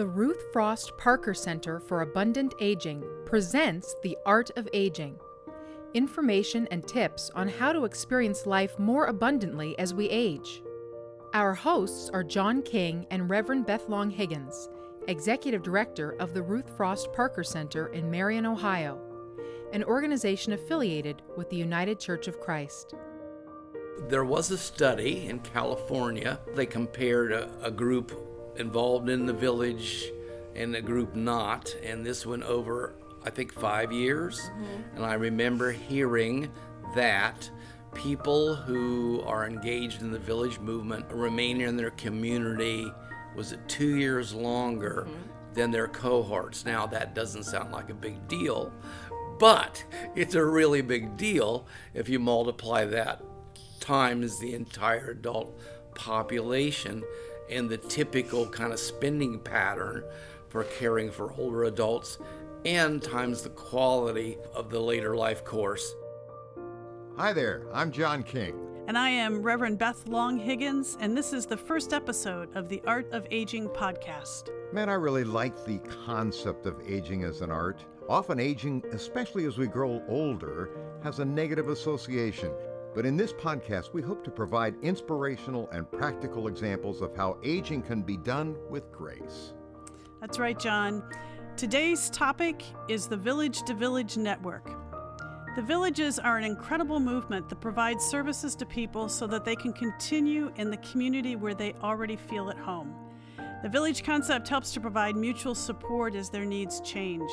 The Ruth Frost Parker Center for Abundant Aging presents The Art of Aging. Information and tips on how to experience life more abundantly as we age. Our hosts are John King and Reverend Beth Long Higgins, Executive Director of the Ruth Frost Parker Center in Marion, Ohio, an organization affiliated with the United Church of Christ. There was a study in California. They compared a group involved in the village and a group not, and this went over, I think, 5 years. And I remember hearing that people who are engaged in the village movement remain in their community, was it 2 years longer than their cohorts. Now, that doesn't sound like a big deal, but it's a really big deal if you multiply that times the entire adult population and the typical kind of spending pattern for caring for older adults, and times the quality of the later life course. Hi there, I'm John King. And I am Reverend Beth Long Higgins, and this is the first episode of the Art of Aging podcast. Man, I really like the concept of aging as an art. Often aging, especially as we grow older, has a negative association. But in this podcast, we hope to provide inspirational and practical examples of how aging can be done with grace. That's right, John. Today's topic is the Village to Village Network. The villages are an incredible movement that provides services to people so that they can continue in the community where they already feel at home. The village concept helps to provide mutual support as their needs change.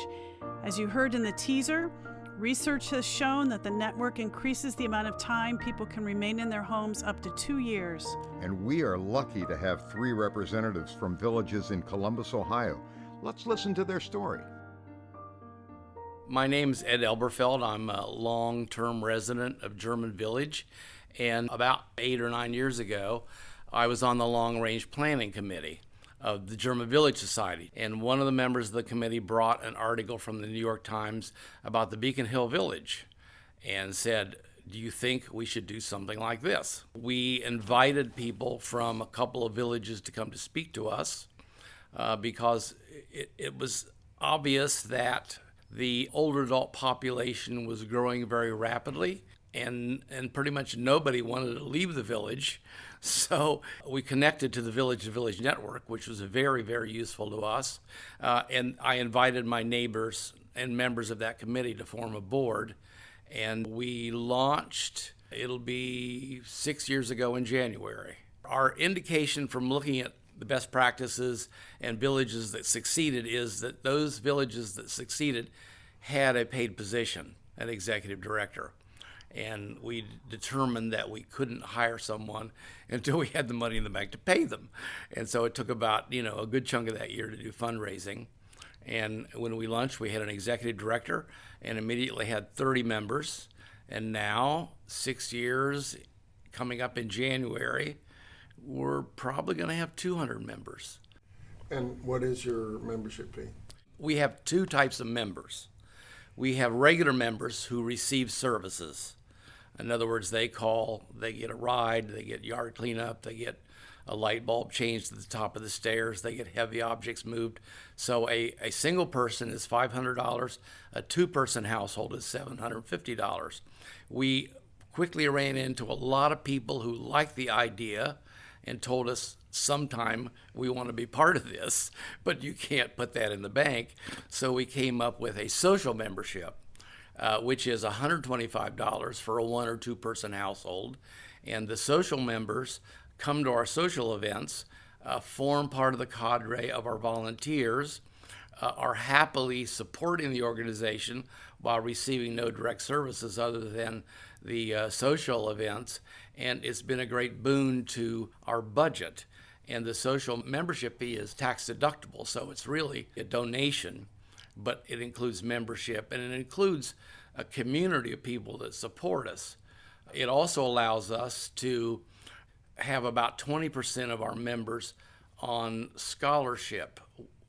As you heard in the teaser, research has shown that the network increases the amount of time people can remain in their homes up to 2 years. And we are lucky to have 3 representatives from villages in Columbus, Ohio. Let's listen to their story. My name's Ed Elberfeld. I'm a long-term resident of German Village, and about 8 or 9 years ago, I was on the long-range planning committee of the German Village Society, and one of the members of the committee brought an article from the New York Times about the Beacon Hill Village and said, do you think we should do something like this? We invited people from a couple of villages to come to speak to us because it was obvious that the older adult population was growing very rapidly, and pretty much nobody wanted to leave the village. So we connected to the Village to Village Network, which was very, very useful to us. And I invited my neighbors and members of that committee to form a board. And we launched, it'll be 6 years ago in January. Our indication from looking at the best practices and villages that succeeded is that those villages that succeeded had a paid position, an executive director. And we determined that we couldn't hire someone until we had the money in the bank to pay them. And so it took about, a good chunk of that year to do fundraising. And when we launched, we had an executive director and immediately had 30 members. And now, 6 years coming up in January, we're probably going to have 200 members. And what is your membership fee? We have 2 types of members. We have regular members who receive services. In other words, they call, they get a ride, they get yard cleanup, they get a light bulb changed at the top of the stairs, they get heavy objects moved. So a single person is $500, a 2-person household is $750. We quickly ran into a lot of people who liked the idea and told us sometime we want to be part of this, but you can't put that in the bank. So we came up with a social membership, which is $125 for a 1 or 2-person household. And the social members come to our social events, form part of the cadre of our volunteers, are happily supporting the organization while receiving no direct services other than the social events. And it's been a great boon to our budget. And the social membership fee is tax deductible, so it's really a donation, but it includes membership and it includes a community of people that support us. It also allows us to have about 20% of our members on scholarship,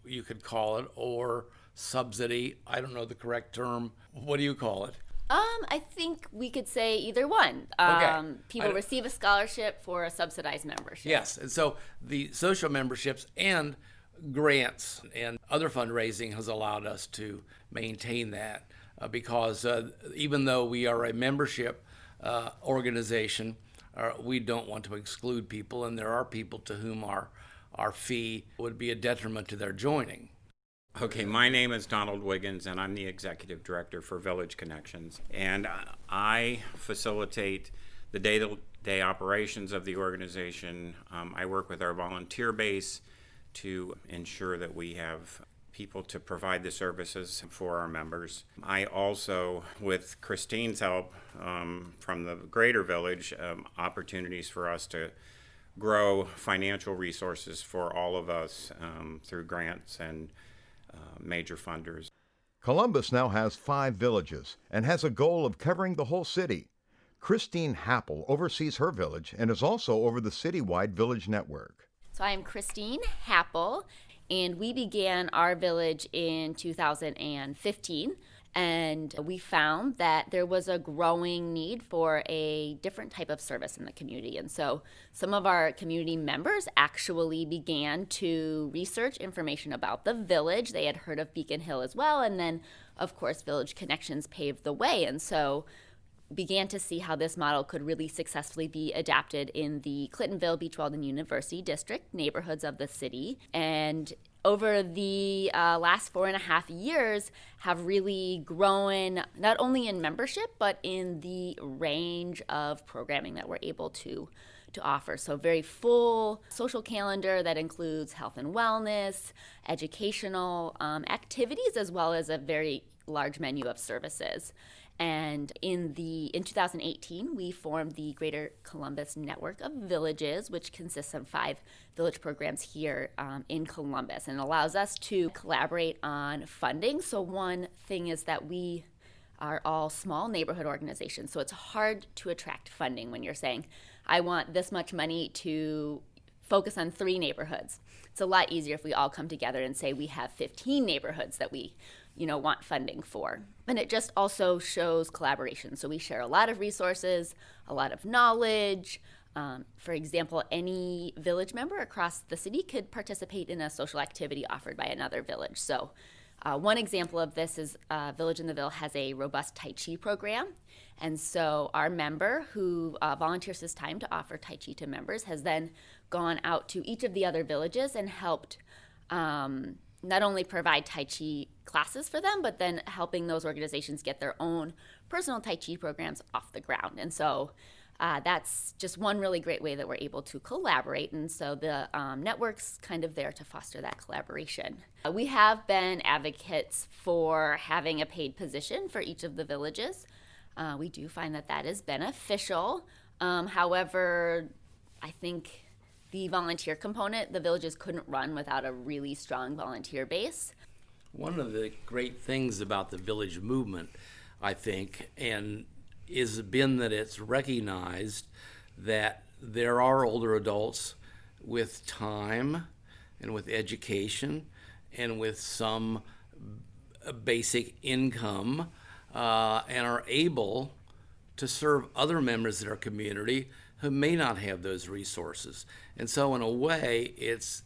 you could call it, or subsidy. I don't know the correct term. What do you call it? I think we could say either one. People receive a scholarship for a subsidized membership. Yes, and so the social memberships and grants and other fundraising has allowed us to maintain that because even though we are a membership organization, we don't want to exclude people, and there are people to whom our fee would be a detriment to their joining. Okay, my name is Donald Wiggins, and I'm the Executive Director for Village Connections. And I facilitate the day-to-day operations of the organization. I work with our volunteer base to ensure that we have people to provide the services for our members. I also, with Christine's help from the greater village, opportunities for us to grow financial resources for all of us through grants and major funders. Columbus now has 5 villages and has a goal of covering the whole city. Christine Happel oversees her village and is also over the citywide village network. So I am Christine Happel, and we began our village in 2015. And we found that there was a growing need for a different type of service in the community. And so some of our community members actually began to research information about the village. They had heard of Beacon Hill as well. And then, of course, Village Connections paved the way. And so began to see how this model could really successfully be adapted in the Clintonville, Beachwald, and University District neighborhoods of the city. And over the last 4.5 years have really grown not only in membership, but in the range of programming that we're able to offer. So very full social calendar that includes health and wellness, educational activities, as well as a very large menu of services. And in 2018, we formed the Greater Columbus Network of Villages, which consists of 5 village programs here in Columbus, and allows us to collaborate on funding. So one thing is that we are all small neighborhood organizations, so it's hard to attract funding when you're saying, I want this much money to focus on 3 neighborhoods. It's a lot easier if we all come together and say we have 15 neighborhoods that we want funding for. And it just also shows collaboration. So we share a lot of resources, a lot of knowledge. For example, any village member across the city could participate in a social activity offered by another village. So one example of this is Village in the Ville has a robust Tai Chi program. And so our member who volunteers his time to offer Tai Chi to members has then gone out to each of the other villages and helped not only provide Tai Chi classes for them, but then helping those organizations get their own personal Tai Chi programs off the ground. And so that's just one really great way that we're able to collaborate. And so the network's kind of there to foster that collaboration. We have been advocates for having a paid position for each of the villages. We do find that that is beneficial. However, I think the volunteer component, the villages couldn't run without a really strong volunteer base. One of the great things about the village movement, I think, and is been that it's recognized that there are older adults with time and with education and with some basic income and are able to serve other members of our community who may not have those resources. And so in a way, it's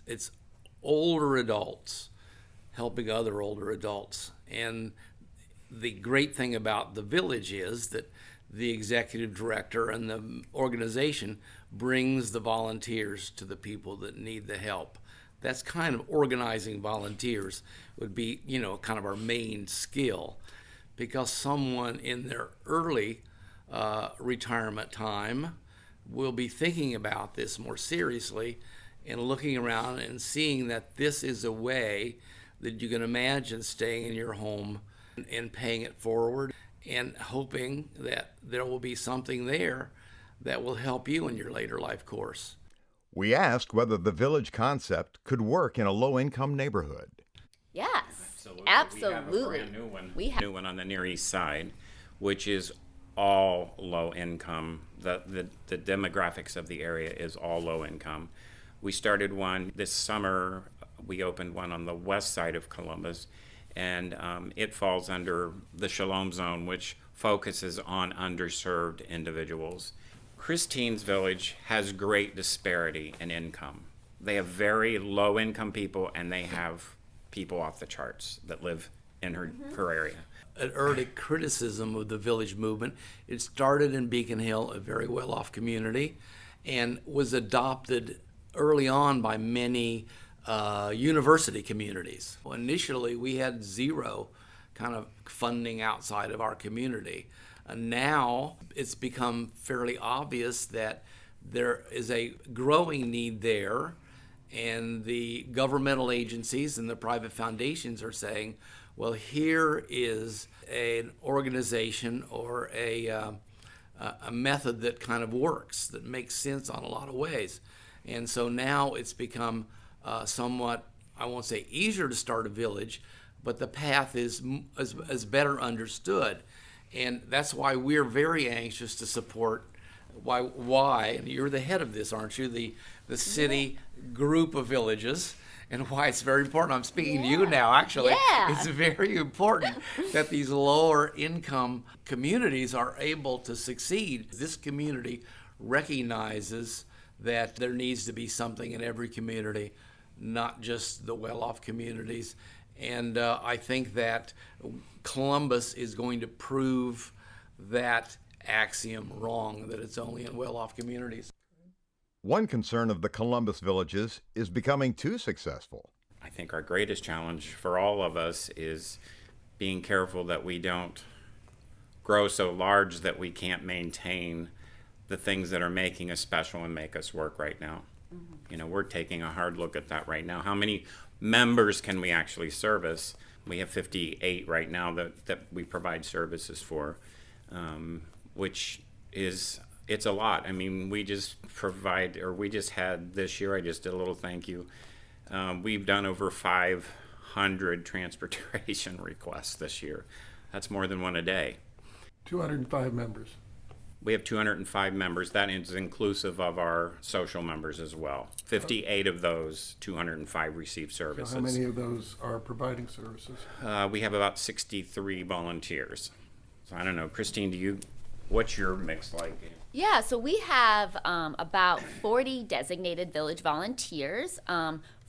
older adults helping other older adults. And the great thing about the village is that the executive director and the organization brings the volunteers to the people that need the help. That's kind of organizing volunteers would be, kind of our main skill, because someone in their early retirement time will be thinking about this more seriously and looking around and seeing that this is a way that you can imagine staying in your home and paying it forward and hoping that there will be something there that will help you in your later life course. We asked whether the village concept could work in a low-income neighborhood. Yes, absolutely. We have a brand new one. We have a new one on the Near East Side, which is all low income. The demographics of the area is all low income. We started one this summer. We opened one on the west side of Columbus, and it falls under the Shalom Zone, which focuses on underserved individuals. Christine's village has great disparity in income. They have very low income people, and they have people off the charts that live in her area. An early criticism of the village movement. It started in Beacon Hill, a very well-off community, and was adopted early on by many university communities. Well, initially, we had zero kind of funding outside of our community. And now it's become fairly obvious that there is a growing need there, and the governmental agencies and the private foundations are saying, well, here is an organization or a method that kind of works, that makes sense on a lot of ways. And so now it's become somewhat, I won't say easier to start a village, but the path is better understood. And that's why we're very anxious to support why, and you're the head of this, aren't you? The city group of villages, and why it's very important. I'm speaking to you now, actually. Yeah. It's very important that these lower income communities are able to succeed. This community recognizes that there needs to be something in every community, not just the well-off communities. And I think that Columbus is going to prove that axiom wrong, that it's only in well-off communities. One concern of the Columbus villages is becoming too successful. I think our greatest challenge for all of us is being careful that we don't grow so large that we can't maintain the things that are making us special and make us work right now. You know, we're taking a hard look at that right now. How many members can we actually service? We have 58 right now that we provide services for, which is, it's a lot. I mean, we just had this year, I just did a little thank you. We've done over 500 transportation requests this year. That's more than one a day. 205 members. We have 205 members. That is inclusive of our social members as well. 58 of those 205 receive services. So how many of those are providing services? We have about 63 volunteers. So I don't know, Christine, what's your mix like? Yeah, so we have about 40 designated village volunteers.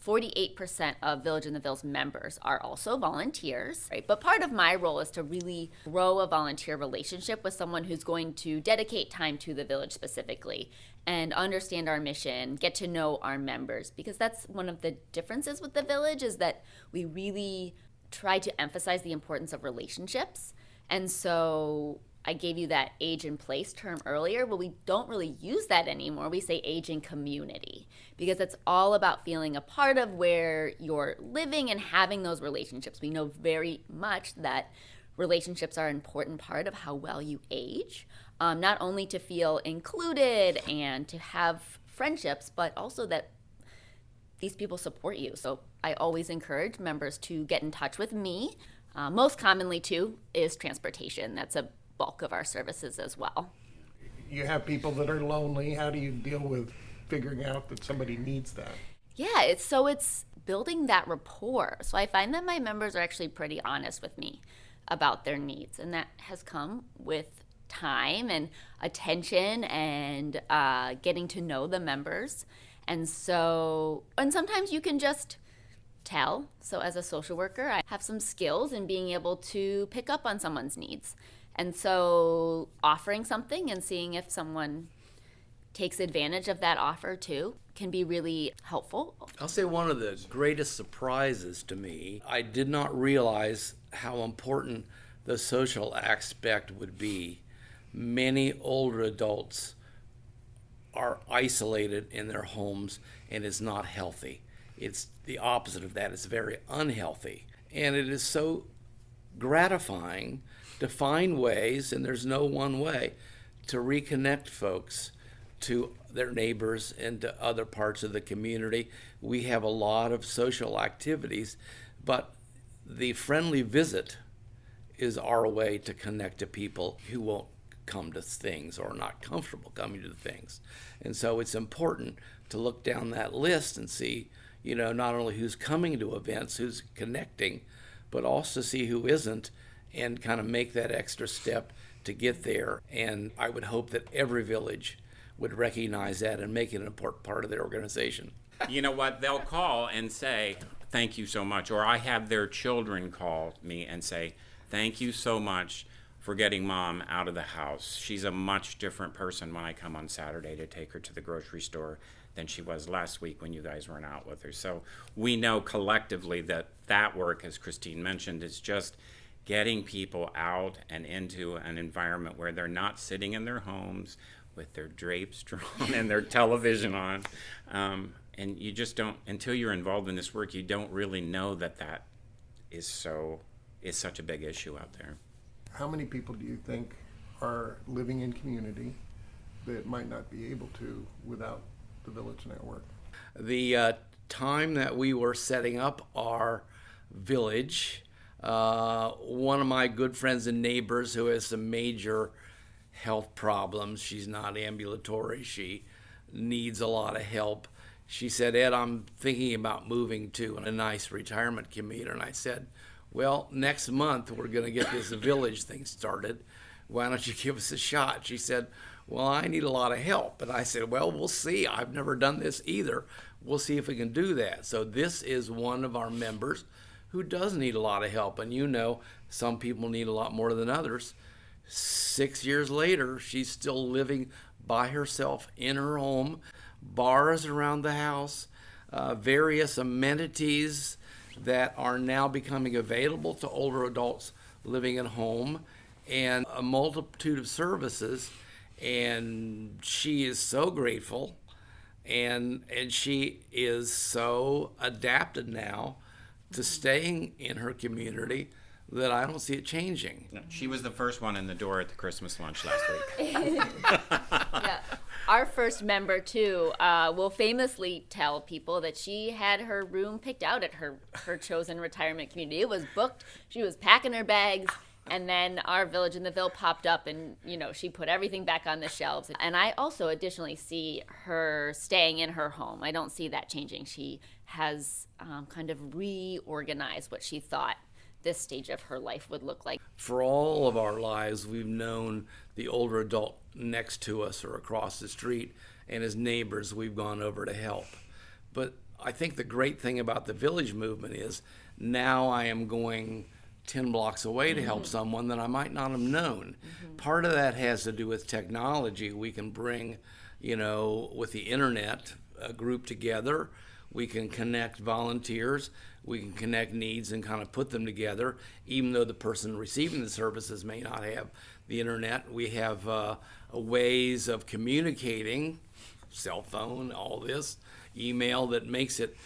48% of Village in the Ville's members are also volunteers, right? But part of my role is to really grow a volunteer relationship with someone who's going to dedicate time to the village specifically and understand our mission, get to know our members, because that's one of the differences with the village, is that we really try to emphasize the importance of relationships. And so I gave you that age and place term earlier, but we don't really use that anymore. We say age and community, because it's all about feeling a part of where you're living and having those relationships. We know very much that relationships are an important part of how well you age, not only to feel included and to have friendships, but also that these people support you. So I always encourage members to get in touch with me. Most commonly, too, is transportation. That's a bulk of our services as well. You have people that are lonely. How do you deal with figuring out that somebody needs that? Yeah, it's building that rapport. So I find that my members are actually pretty honest with me about their needs, and that has come with time and attention and getting to know the members. And sometimes you can just tell. So as a social worker, I have some skills in being able to pick up on someone's needs. And so offering something and seeing if someone takes advantage of that offer too can be really helpful. I'll say one of the greatest surprises to me, I did not realize how important the social aspect would be. Many older adults are isolated in their homes, and it's not healthy. It's the opposite of that. It's very unhealthy. And it is so gratifying to find ways, and there's no one way, to reconnect folks to their neighbors and to other parts of the community. We have a lot of social activities, but the friendly visit is our way to connect to people who won't come to things or are not comfortable coming to things. And so it's important to look down that list and see, not only who's coming to events, who's connecting, but also see who isn't, and kind of make that extra step to get there. And I would hope that every village would recognize that and make it an important part of their organization. You know what? They'll call and say, thank you so much. Or I have their children call me and say, thank you so much for getting Mom out of the house. She's a much different person when I come on Saturday to take her to the grocery store than she was last week when you guys weren't out with her. So we know collectively that that work, as Christine mentioned, is just getting people out and into an environment where they're not sitting in their homes with their drapes drawn and their television on. And you just don't, until you're involved in this work, you don't really know that that is such a big issue out there. How many people do you think are living in community that might not be able to without the Village Network? The time that we were setting up our village, one of my good friends and neighbors who has some major health problems, she's not ambulatory, she needs a lot of help. She said, Ed, I'm thinking about moving to a nice retirement community. And I said, well, next month we're going to get this village thing started. Why don't you give us a shot? She said, well, I need a lot of help. And I said, well, we'll see. I've never done this either. We'll see if we can do that. So this is one of our members who does need a lot of help. And you know, some people need a lot more than others. 6 years later, she's still living by herself in her home, bars around the house, various amenities that are now becoming available to older adults living at home, and a multitude of services. And she is so grateful, and she is so adapted now to staying in her community that I don't see it changing. No, she was the first one in the door at the Christmas lunch last week. Yeah. Our first member, too, will famously tell people that she had her room picked out at her chosen retirement community. It was booked. She was packing her bags. And then our Village in the Ville popped up, and, you know, she put everything back on the shelves. And I also additionally see her staying in her home. I don't see that changing. She has kind of reorganized what she thought this stage of her life would look like. For all of our lives, we've known the older adult next to us or across the street, and as neighbors, we've gone over to help. But I think the great thing about the Village movement is now I am going 10 blocks away to help someone that I might not have known. Part of that has to do with technology. We can bring, you know, with the internet, a group together. We can connect volunteers. We can connect needs and kind of put them together. Even though the person receiving the services may not have the internet, we have ways of communicating, cell phone, all this, email that makes it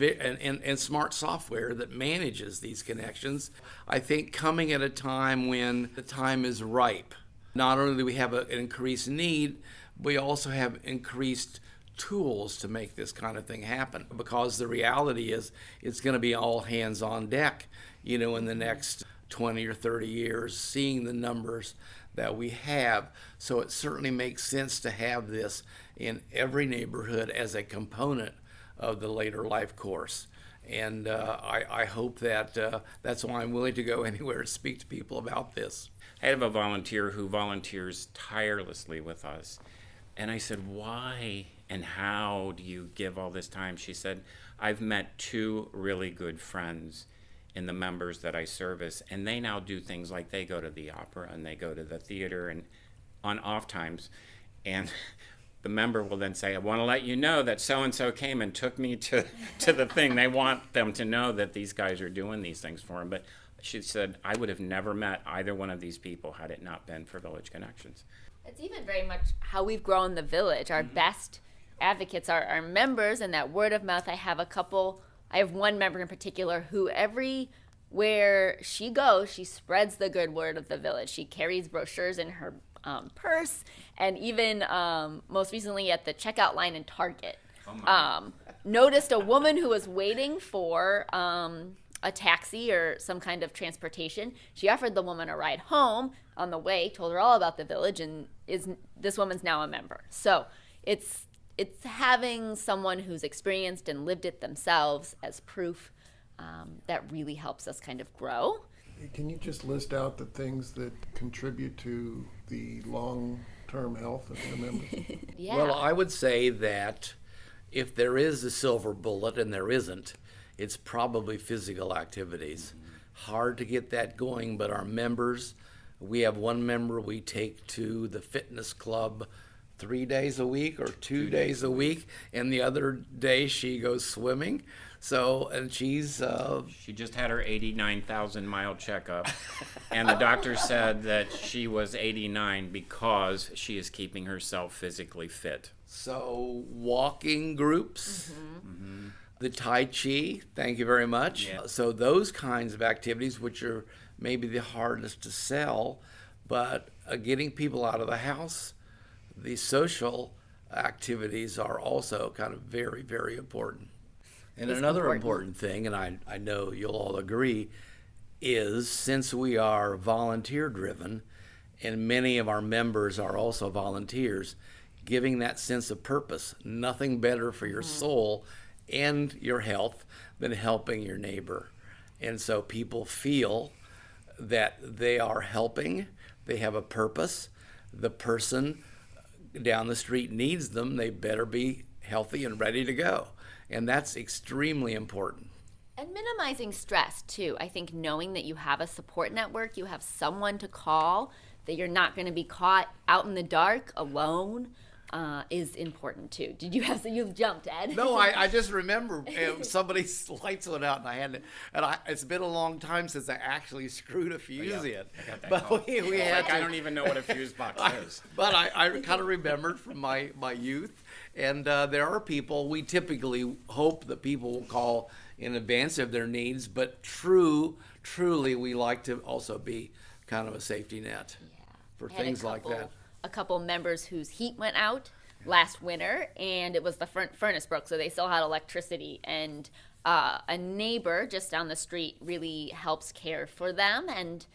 and smart software that manages these connections. I think coming at a time when the time is ripe. Not only do we have an increased need, we also have increased tools to make this kind of thing happen, because the reality is it's going to be all hands on deck, you know, in the next 20 or 30 years, seeing the numbers that we have. So it certainly makes sense to have this in every neighborhood as a component of the later life course. And I hope that that's why I'm willing to go anywhere to speak to people about this. I have a volunteer who volunteers tirelessly with us. And I said, why and how do you give all this time? She said, I've met 2 really good friends in the members that I service, and they now do things like they go to the opera and they go to the theater and on off times. And the member will then say, I want to let you know that so-and-so came and took me to the thing. They want them to know that these guys are doing these things for them. But she said, I would have never met either one of these people had it not been for Village Connections. It's even very much how we've grown the Village. Our best advocates are our members, and that word of mouth. I have one member in particular who everywhere she goes, she spreads the good word of the Village. She carries brochures in her purse, and even most recently at the checkout line in Target, noticed a woman who was waiting for a taxi or some kind of transportation. She offered the woman a ride home on the way, told her all about the Village, and this woman's now a member. So it's having someone who's experienced and lived it themselves as proof that really helps us kind of grow. Can you just list out the things that contribute to the long-term health of the members? Yeah. Well, I would say that if there is a silver bullet, and there isn't, it's probably physical activities. Hard to get that going, but our members, we have one member we take to the fitness club 3 days a week or 2 days a week, and the other day she goes swimming. So, and She just had her 89,000 mile checkup, and the doctor said that she was 89 because she is keeping herself physically fit. So walking groups, the Tai Chi, thank you very much. Yeah. So those kinds of activities, which are maybe the hardest to sell, but getting people out of the house, the social activities are also kind of very, very important. And It's another important. important thing, and I know you'll all agree, is since we are volunteer driven and many of our members are also volunteers, giving that sense of purpose. Nothing better for your soul and your health than helping your neighbor. And so people feel that they are helping, they have a purpose. The person down the street needs them, they better be healthy and ready to go. And that's extremely important. And minimizing stress too. I think knowing that you have a support network, you have someone to call, that you're not going to be caught out in the dark alone, is important too. Did you have? So you've jumped, Ed. No, I just remember somebody's lights went out and I had to, it's been a long time since I actually screwed a fuse in. But we had Like, I to. don't even know what a fuse box is. But I kind of remembered from my youth. And there are people, we typically hope that people will call in advance of their needs, but truly we like to also be kind of a safety net for I had things like that. A couple members whose heat went out last winter, and it was the furnace broke, so they still had electricity. And a neighbor just down the street really helps care for them, and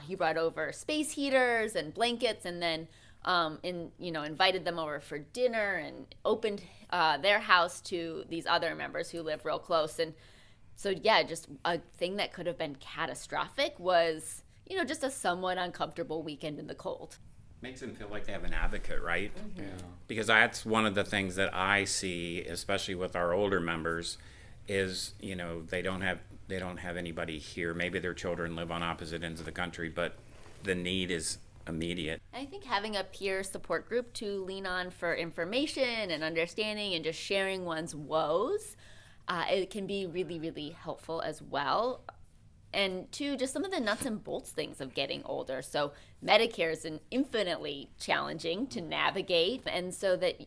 he brought over space heaters and blankets, and then invited them over for dinner and opened their house to these other members who live real close. And so, yeah, just a thing that could have been catastrophic was, just a somewhat uncomfortable weekend in the cold. Makes them feel like they have an advocate, right? Yeah. Because that's one of the things that I see, especially with our older members, is they don't have anybody here. Maybe their children live on opposite ends of the country, but the need is immediate. I think having a peer support group to lean on for information and understanding and just sharing one's woes, it can be really, really helpful as well. And two, just some of the nuts and bolts things of getting older. So Medicare is infinitely challenging to navigate, and so that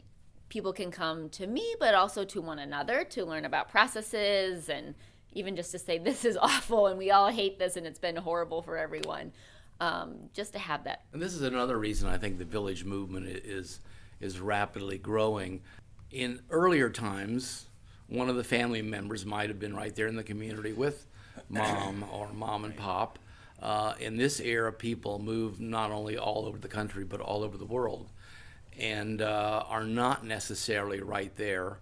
people can come to me, but also to one another to learn about processes, and even just to say this is awful and we all hate this and it's been horrible for everyone. Just to have that. And this is another reason I think the village movement is rapidly growing. In earlier times, one of the family members might have been right there in the community with mom or mom and pop. In this era, people move not only all over the country, but all over the world, and are not necessarily right there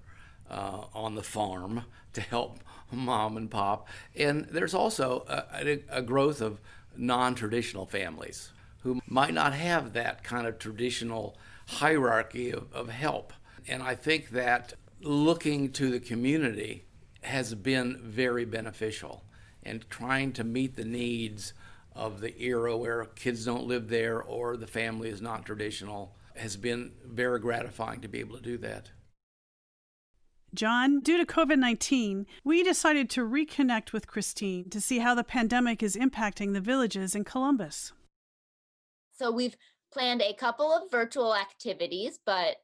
on the farm to help mom and pop. And there's also a growth of non-traditional families who might not have that kind of traditional hierarchy of help. And I think that looking to the community has been very beneficial, and trying to meet the needs of the era where kids don't live there or the family is not traditional has been very gratifying to be able to do that. John, due to COVID-19, we decided to reconnect with Christine to see how the pandemic is impacting the villages in Columbus. So we've planned a couple of virtual activities, but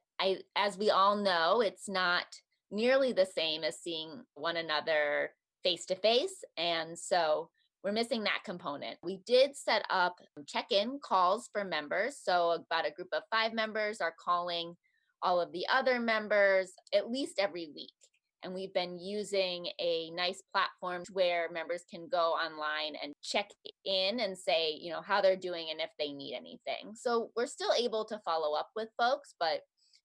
as we all know, it's not nearly the same as seeing one another face to face. And so we're missing that component. We did set up check-in calls for members. So about a group of 5 members are calling all of the other members at least every week. And we've been using a nice platform where members can go online and check in and say, how they're doing and if they need anything. So we're still able to follow up with folks, but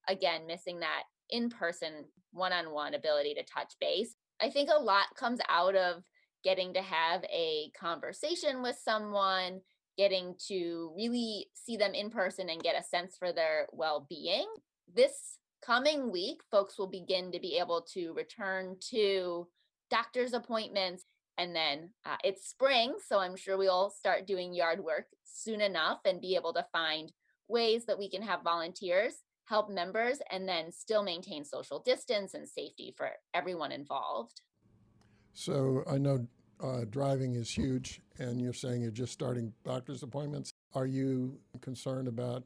again, missing that in-person, one-on-one ability to touch base. I think a lot comes out of getting to have a conversation with someone, getting to really see them in person and get a sense for their well-being. This coming week, folks will begin to be able to return to doctor's appointments. And then it's spring, so I'm sure we'll start doing yard work soon enough and be able to find ways that we can have volunteers help members and then still maintain social distance and safety for everyone involved. So I know driving is huge, and you're saying you're just starting doctor's appointments. Are you concerned about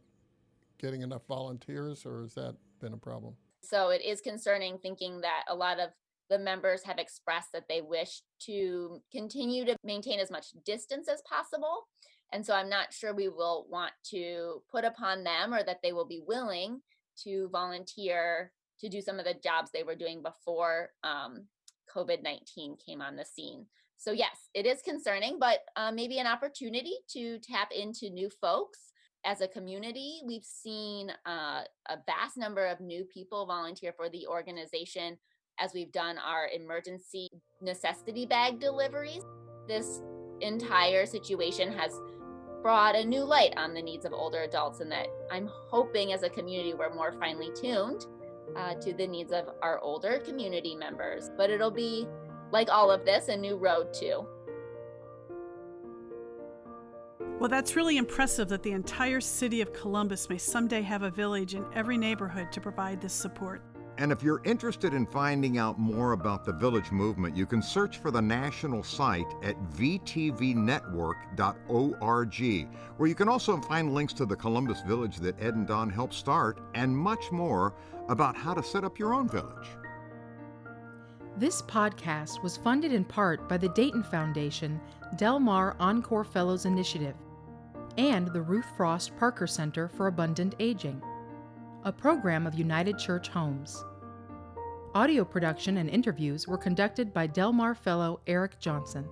getting enough volunteers, or has that been a problem? So it is concerning, thinking that a lot of the members have expressed that they wish to continue to maintain as much distance as possible. And so I'm not sure we will want to put upon them, or that they will be willing to volunteer to do some of the jobs they were doing before COVID-19 came on the scene. So yes, it is concerning, but maybe an opportunity to tap into new folks. As a community, we've seen a vast number of new people volunteer for the organization as we've done our emergency necessity bag deliveries. This entire situation has brought a new light on the needs of older adults, and that I'm hoping as a community we're more finely tuned to the needs of our older community members. But it'll be, like all of this, a new road too. Well, that's really impressive that the entire city of Columbus may someday have a village in every neighborhood to provide this support. And if you're interested in finding out more about the Village movement, you can search for the national site at vtvnetwork.org, where you can also find links to the Columbus Village that Ed and Don helped start, and much more about how to set up your own village. This podcast was funded in part by the Dayton Foundation Del Mar Encore Fellows Initiative and the Ruth Frost Parker Center for Abundant Aging, a program of United Church Homes. Audio production and interviews were conducted by Del Mar Fellow Eric Johnson.